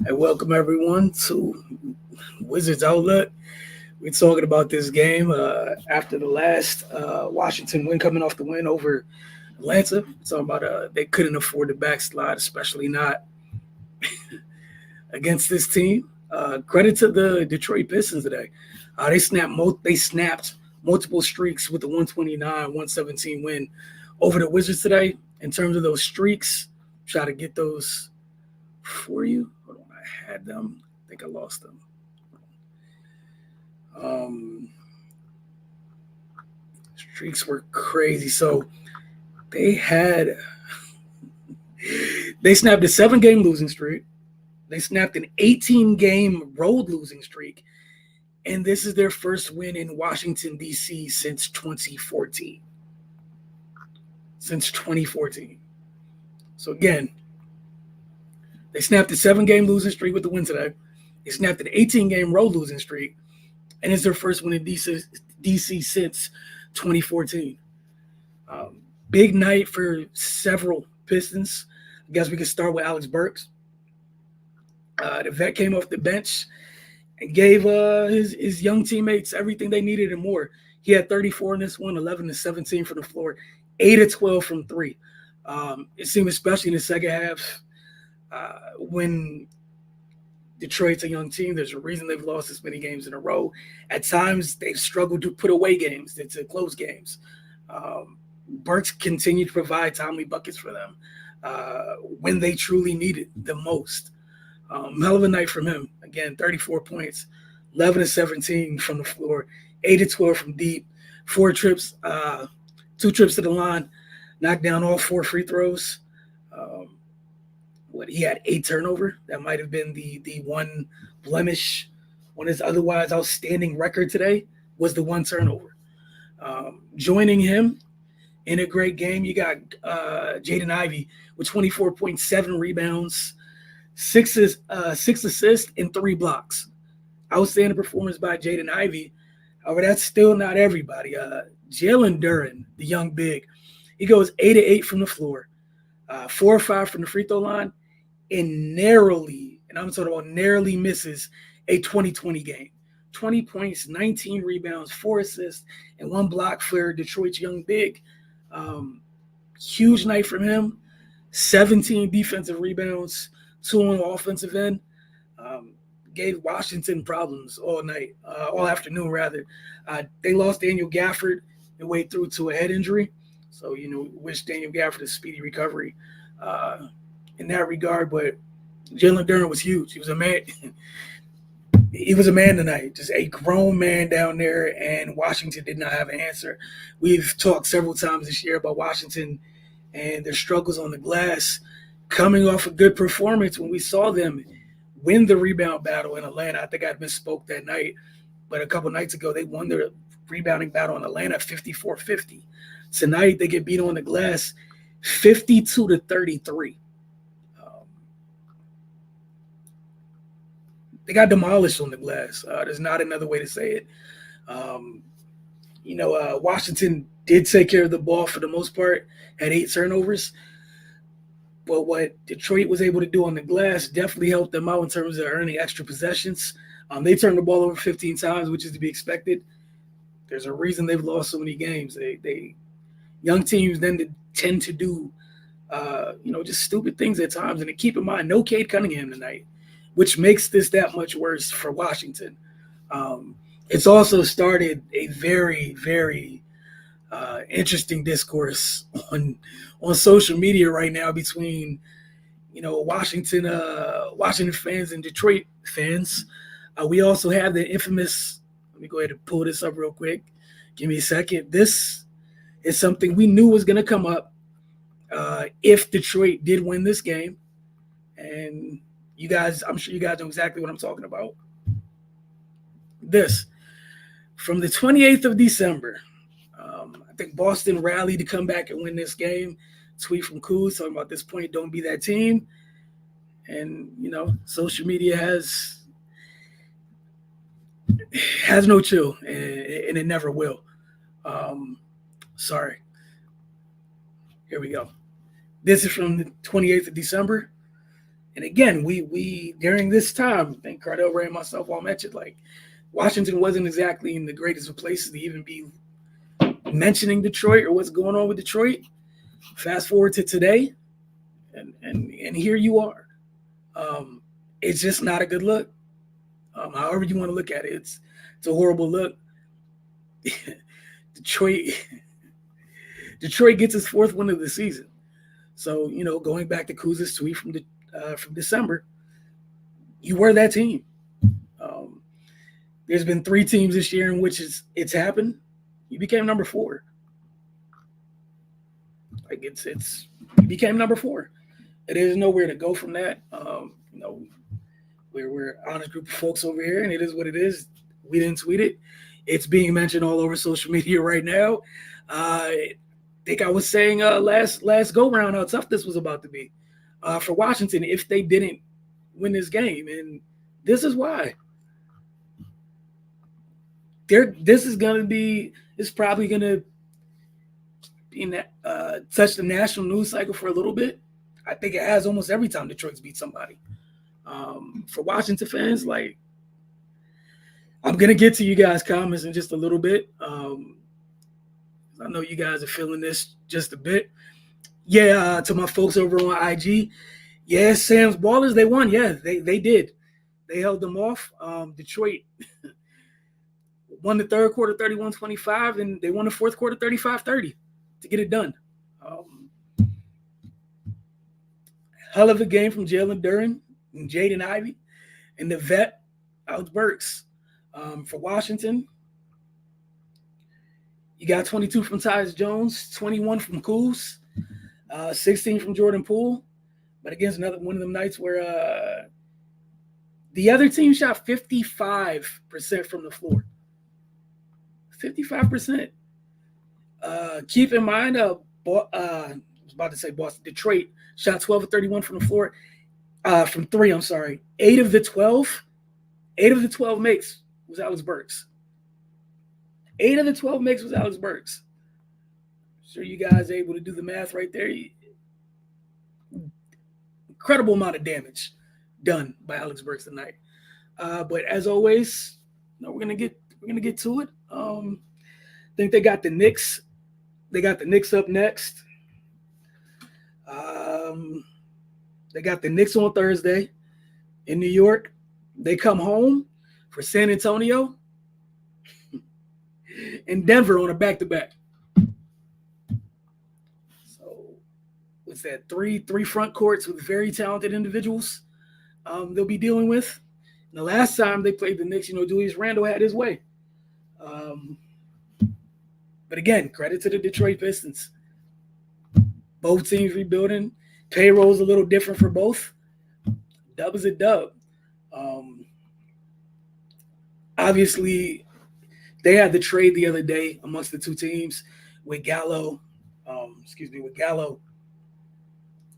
I welcome everyone to Wizards Outlet. We're talking about this game after the last Washington win, coming off the win over Atlanta. Talking about they couldn't afford the backslide, especially not against this team. Credit to the Detroit Pistons today. They snapped multiple streaks with the 129-117 win over the Wizards today. In terms of those streaks, try to get those for you. Hold on, I had them. I think I lost them. Um, Streaks were crazy. So they had they snapped a 7 game losing streak. They snapped an 18 game road losing streak, and this is their first win in Washington D.C. since 2014. Since 2014. So again, they snapped a 7 game losing streak with the win today. They snapped an 18 game road losing streak, and it's their first win in DC since 2014. Big night for several Pistons. I guess we could start with Alex Burks. The vet came off the bench and gave his young teammates everything they needed and more. He had 34 in this one, 11 to 17 from the floor, 8 to 12 from three. It seemed especially in the second half when Detroit's a young team. There's a reason they've lost this many games in a row. At times, they've struggled to put away games, to close games. Burks continued to provide timely buckets for them when they truly needed the most. Hell of a night from him. Again, 34 points, 11 to 17 from the floor, 8 to 12 from deep, 2 trips to the line, knocked down all 4 free throws. He had 8 turnover. That might have been the one blemish on his otherwise outstanding record today was the 1 turnover. Joining him in a great game, you got Jaden Ivey with 24.7 rebounds, 6 assists, and 3 blocks. Outstanding performance by Jaden Ivey. However, that's still not everybody. Jalen Duren, the young big, he goes 8 to 8 from the floor, 4 or 5 from the free throw line, and I'm talking about narrowly misses a 2020 game. 20 points, 19 rebounds, 4 assists, and 1 block for Detroit's young big. Huge night from him. 17 defensive rebounds, 2 on the offensive end. Gave Washington problems all night, all afternoon rather. They lost Daniel Gafford midway through to a head injury. So, wish Daniel Gafford a speedy recovery in that regard. But Jalen Duren was huge. He was a man. He was a man tonight, just a grown man down there, and Washington did not have an answer. We've talked several times this year about Washington and their struggles on the glass, coming off a good performance when we saw them win the rebound battle in Atlanta. I think I misspoke that night, but a couple nights ago, they won their rebounding battle in Atlanta 54-50. Tonight, they get beat on the glass 52 to 33. They got demolished on the glass. There's not another way to say it. Washington did take care of the ball for the most part, had 8 turnovers. But what Detroit was able to do on the glass definitely helped them out in terms of earning extra possessions. They turned the ball over 15 times, which is to be expected. There's a reason they've lost so many games. They young teams then tend to do, just stupid things at times. And to keep in mind, no Cade Cunningham tonight, which makes this that much worse for Washington. It's also started a very, very interesting discourse on social media right now between Washington fans and Detroit fans. We also have the infamous. Let me go ahead and pull this up real quick. Give me a second. This is something we knew was going to come up if Detroit did win this game, and I'm sure you guys know exactly what I'm talking about. This from the 28th of December. I think Boston rallied to come back and win this game. Tweet from Kuz talking about this point, don't be that team. And, social media has no chill, and it never will. Sorry. Here we go. This is from the 28th of December. And again, we during this time, I think Cardell Ray and myself all mentioned, like, Washington wasn't exactly in the greatest of places to even be mentioning Detroit or what's going on with Detroit. Fast forward to today, and here you are. It's just not a good look. However you want to look at it, it's a horrible look. Detroit gets its fourth win of the season. So, going back to Kuz's tweet from December, you were that team. There's been 3 teams this year in which it's happened. You became number 4. Like you became number 4. There's nowhere to go from that. We're an honest group of folks over here, and it is what it is. We didn't tweet it. It's being mentioned all over social media right now. I think I was saying last go round how tough this was about to be for Washington if they didn't win this game, and this is why. It's probably gonna touch the national news cycle for a little bit. I think it has almost every time Detroit's beat somebody. For Washington fans, like, I'm gonna get to you guys' comments in just a little bit. I know you guys are feeling this just a bit. Yeah, to my folks over on IG, yeah, Sam's Ballers, they won. Yeah, they did. They held them off. Detroit won the third quarter 31-25, and they won the fourth quarter 35-30 to get it done. Hell of a game from Jalen Duren and Jaden Ivey and the vet, Alex Burks. For Washington, you got 22 from Tyus Jones, 21 from Kuz, 16 from Jordan Poole. But against another one of them nights where the other team shot 55% from the floor. 55%. Keep in mind, I was about to say Boston. Detroit shot 12 of 31 from the floor. From 3, I'm sorry. 8 of the 12 makes was Alex Burks. 8 of the 12 makes was Alex Burks. Sure you guys are able to do the math right there. Incredible amount of damage done by Alex Burks tonight. But as always, we're gonna get to it. I think they got the Knicks. They got the Knicks up next. They got the Knicks on Thursday in New York. They come home for San Antonio and Denver on a back-to-back. So what's that? Three front courts with very talented individuals they'll be dealing with. And the last time they played the Knicks, Julius Randle had his way. But again, credit to the Detroit Pistons. Both teams rebuilding. Payroll's a little different for both. Dub is a dub. Obviously, they had the trade the other day amongst the two teams with Gallo,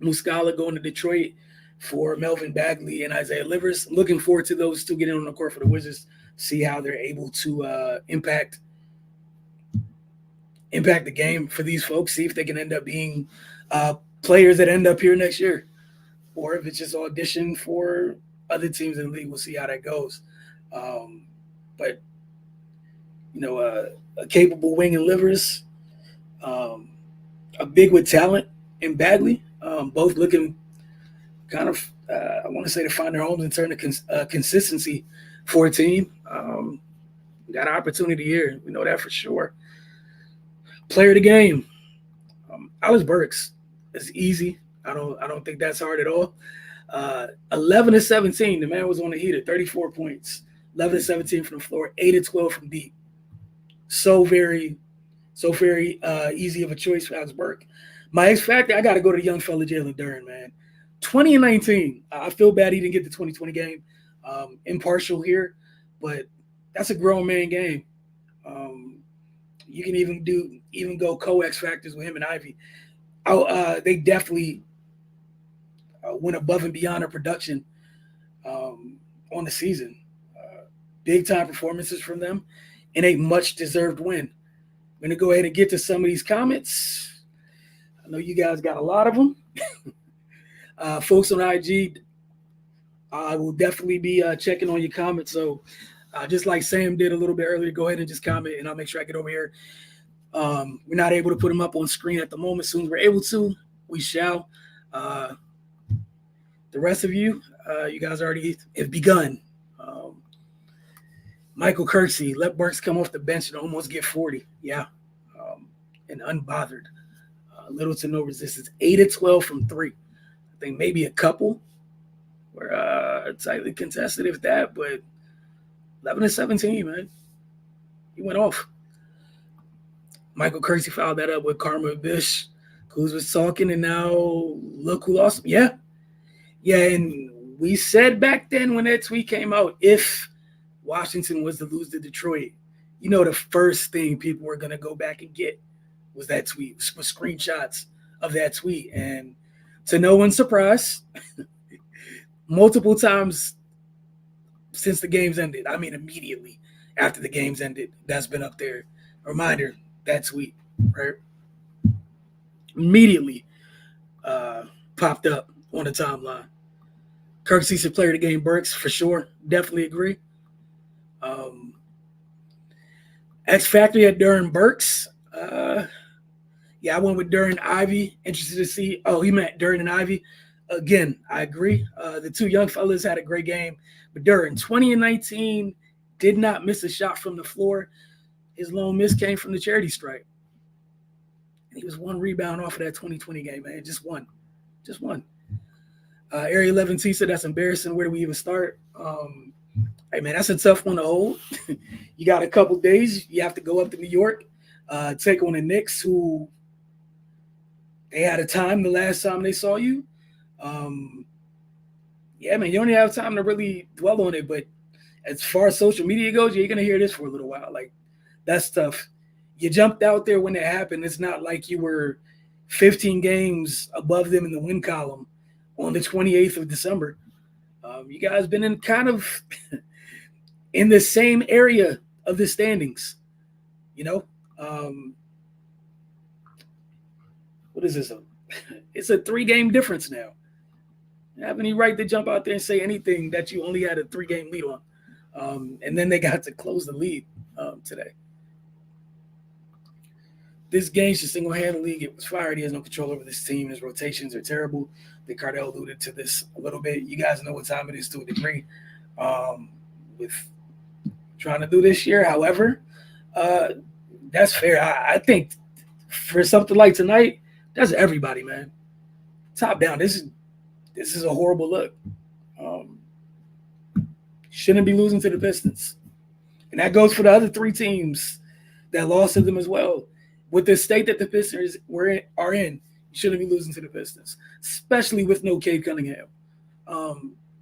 Muscala going to Detroit for Melvin Bagley and Isaiah Livers. Looking forward to those two getting on the court for the Wizards, see how they're able to impact the game for these folks, see if they can end up being players that end up here next year, or if it's just audition for other teams in the league. We'll see how that goes. But a capable wing in Livers, a big with talent in Bagley, both looking kind of, I want to say, to find their homes in terms of consistency for a team. Got an opportunity here. We know that for sure. Player of the game, Alex Burks. It's easy. I don't think that's hard at all. 11 of 17. The man was on the heater. 34 points. 11 of 17 from the floor. 8 of 12 from deep. So very easy of a choice for Alex Burks. My X factor, I got to go to the young fella Jalen Duren, man. 20 and 19. I feel bad he didn't get the 2020 game. Impartial here, but that's a grown man game. You can even go co-X factors with him and Ivy. They definitely went above and beyond their production on the season. Big time performances from them and a much deserved win. I'm going to go ahead and get to some of these comments. I know you guys got a lot of them. Folks on IG, I will definitely be checking on your comments. So just like Sam did a little bit earlier, go ahead and just comment, and I'll make sure I get over here. We're not able to put them up on screen at the moment. As soon as we're able to, we shall. The rest of you, you guys already have begun. Michael Kirksey, let Burks come off the bench and almost get 40. Yeah. And unbothered. Little to no resistance. 8 of 12 from 3. I think maybe a couple were tightly contested, if that, but 11 of 17, man. He went off. Michael Kirksey fouled that up with Karma Bish. Kuz was talking, and now look who lost him. Yeah. Yeah, and we said back then when that tweet came out, if Washington was to lose to Detroit, you know the first thing people were going to go back and get was that tweet, was screenshots of that tweet. And to no one's surprise, multiple times since the games ended, I mean immediately after the games ended, that's been up there. Reminder, that tweet, right? Immediately popped up on the timeline. Kirksey should player of the game, Burks, for sure. Definitely agree. X Factor at Duran Burks. Yeah, I went with Duran Ivy. Interested to see. Oh, he meant Duran and Ivy. Again, I agree. The two young fellas had a great game. But Duran, 20 and 19, did not miss a shot from the floor. His lone miss came from the charity stripe. He was one rebound off of that 2020 game, man. Just one. Just one. Area 11T said that's embarrassing. Where do we even start? Hey, man, that's a tough one to hold. You got a couple days. You have to go up to New York, take on the Knicks, who they had a time the last time they saw you. Yeah, man, you only have time to really dwell on it. But as far as social media goes, you're going to hear this for a little while. Like, that's tough. You jumped out there when it happened. It's not like you were 15 games above them in the win column on the 28th of December. You guys been in kind of in the same area of the standings, you know? What is this? It's a 3-game difference now. You have any right to jump out there and say anything that you only had a 3-game lead on. And then they got to close the lead today. This game should single-handedly get was fired. He has no control over this team. His rotations are terrible. The Cardell alluded to this a little bit. You guys know what time it is to a degree with trying to do this year. However, that's fair. I think for something like tonight, that's everybody, man. Top down. This is a horrible look. Shouldn't be losing to the Pistons. And that goes for the other 3 teams that lost to them as well. With the state that the Pistons are in, you shouldn't be losing to the Pistons, especially with no Cade Cunningham.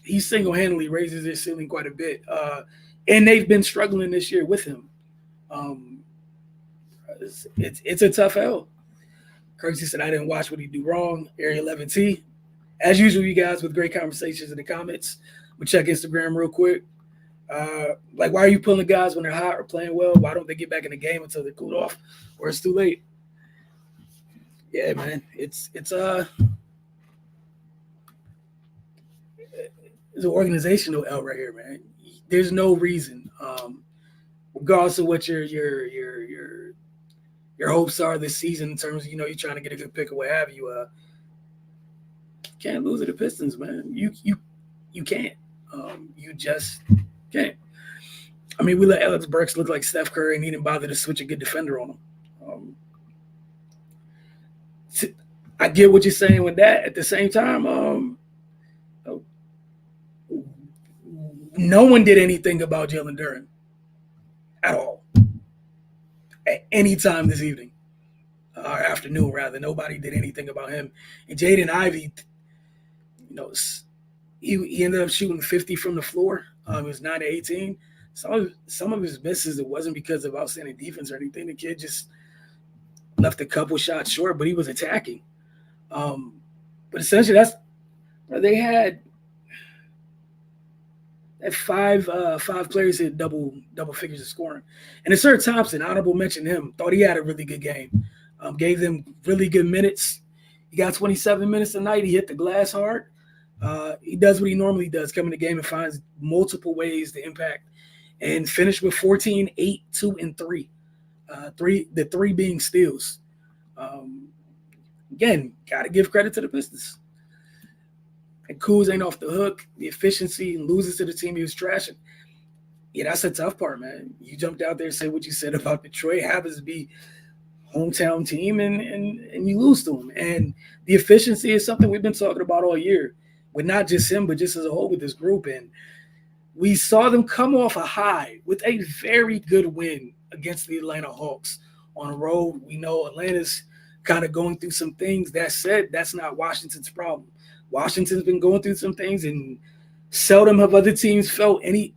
He single-handedly raises their ceiling quite a bit. And they've been struggling this year with him. It's a tough L. Kirksey said, I didn't watch what he do wrong. Area 11T. As usual, you guys with great conversations in the comments. We'll check Instagram real quick. Like, why are you pulling guys when they're hot or playing well? Why don't they get back in the game until they're cooled off or it's too late? Yeah, man, it's an organizational L right here, man. There's no reason, regardless of what your hopes are this season in terms of, you're trying to get a good pick or what have you. Can't lose to the Pistons, man. You can't. You just can't. I mean, we let Alex Burks look like Steph Curry, and he didn't bother to switch a good defender on him. I get what you're saying with that. At the same time, no one did anything about Jalen Duren at all. At any time this evening, or afternoon, rather. Nobody did anything about him. And Jaden Ivey, he ended up shooting 50 from the floor. He was 9 to 18. Some of his misses, it wasn't because of outstanding defense or anything. The kid just left a couple shots short, but he was attacking. But essentially, they had five players hit double figures of scoring. And Sir Thompson, honorable mention him, thought he had a really good game. Gave them really good minutes. He got 27 minutes tonight. He hit the glass hard. He does what he normally does, come in the game and finds multiple ways to impact and finish with 14, 8, 2, and 3. The three being steals. Um, Again, got to give credit to the Pistons. And Kuz ain't off the hook. The efficiency loses to the team he was trashing. Yeah, that's the tough part, man. You jumped out there and said what you said about Detroit. Happens to be hometown team, and you lose to them. And the efficiency is something we've been talking about all year, with not just him, but just as a whole with this group. And we saw them come off a high with a very good win against the Atlanta Hawks on the road. We know Atlanta's kind of going through some things. That said, that's not Washington's problem. Washington's been going through some things, and seldom have other teams felt any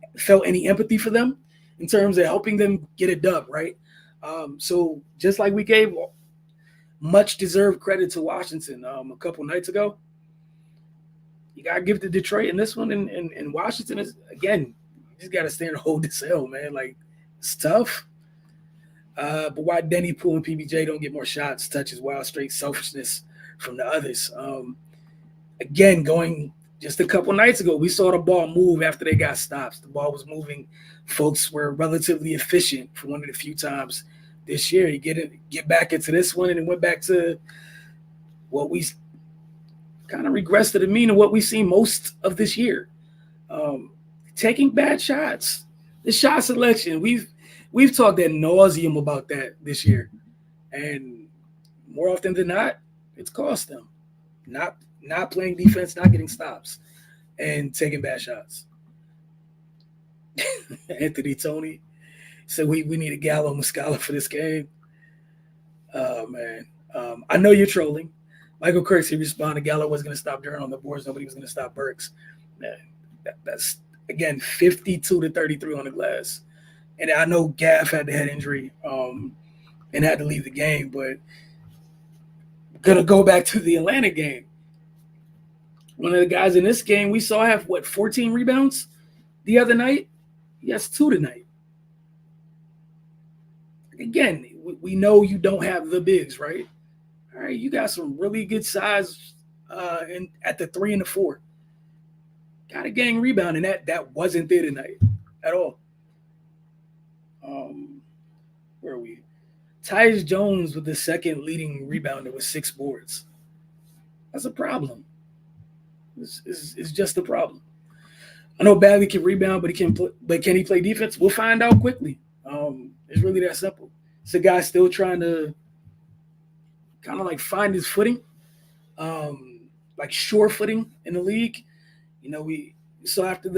empathy for them in terms of helping them get a dub, right? So just like we gave much deserved credit to Washington a couple nights ago, you got to give to Detroit in this one. And Washington is, again, you just got to stand and hold this L, man. Like, it's tough. But why Denny Poole and PBJ don't get more shots, touches, wild, straight selfishness from the others. Again, going just a couple nights ago, we saw the ball move after they got stops. The ball was moving. Folks were relatively efficient for one of the few times this year. You get back into this one, and it went back to what we kind of regressed to the mean of what we've seen most of this year. Taking bad shots. The shot selection, we've talked ad nauseum about that this year. And more often than not, it's cost them. Not playing defense, not getting stops, and taking bad shots. Anthony Tony said we need a Gallo Muscala for this game. Oh, man. I know you're trolling. Michael Kirksey responded, Gallo wasn't going to stop Durant on the boards. Nobody was going to stop Burks. Man, that's, again, 52-33 on the glass. And I know Gaff had the head injury and had to leave the game, but going to go back to the Atlanta game. One of the guys in this game we saw have, 14 rebounds the other night? He has 2 tonight. Again, we know you don't have the bigs, right? All right, you got some really good size at the 3 and the 4. Got a gang rebound, and that wasn't there tonight at all. Where are we? Tyus Jones with the second leading rebounder with 6 boards. That's a problem. It's just a problem. I know Bagley can rebound, but can he play defense? We'll find out quickly. It's really that simple. It's a guy still trying to kind of like find his footing, like sure footing in the league. You know, we saw after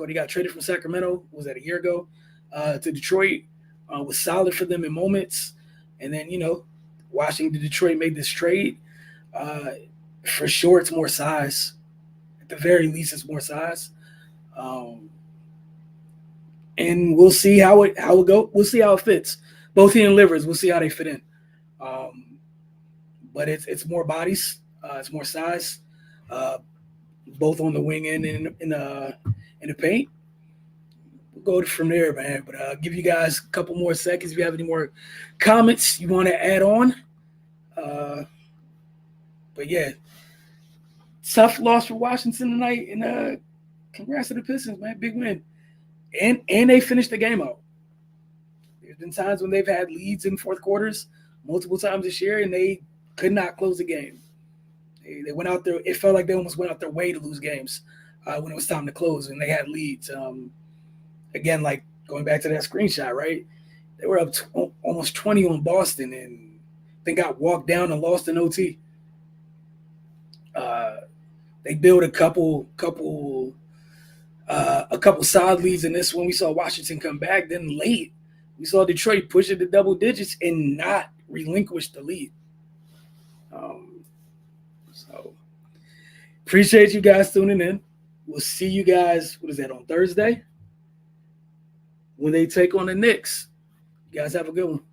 he got traded from Sacramento, was that a year ago, to Detroit, was solid for them in moments. And then, Washington, Detroit made this trade. For sure, it's more size. At the very least, it's more size. And we'll see how it go. We'll see how it fits. Both he and Livers, we'll see how they fit in. But it's more bodies. It's more size. Both on the wing and in the paint. We'll go from there, man. But I'll give you guys a couple more seconds if you have any more comments you want to add on. But yeah, tough loss for Washington tonight, and congrats to the Pistons, man. Big win. And they finished the game out. There's been times when they've had leads in fourth quarters multiple times this year, and they could not close the game. They went out there. It felt like they almost went out their way to lose games when it was time to close, and they had leads. Again, like going back to that screenshot, right? They were up almost 20 on Boston, and they got walked down and lost in OT. They built a couple solid leads in this one. We saw Washington come back. Then late, we saw Detroit push it to double digits and not relinquish the lead. So appreciate you guys tuning in. We'll see you guys, on Thursday when they take on the Knicks. You guys have a good one.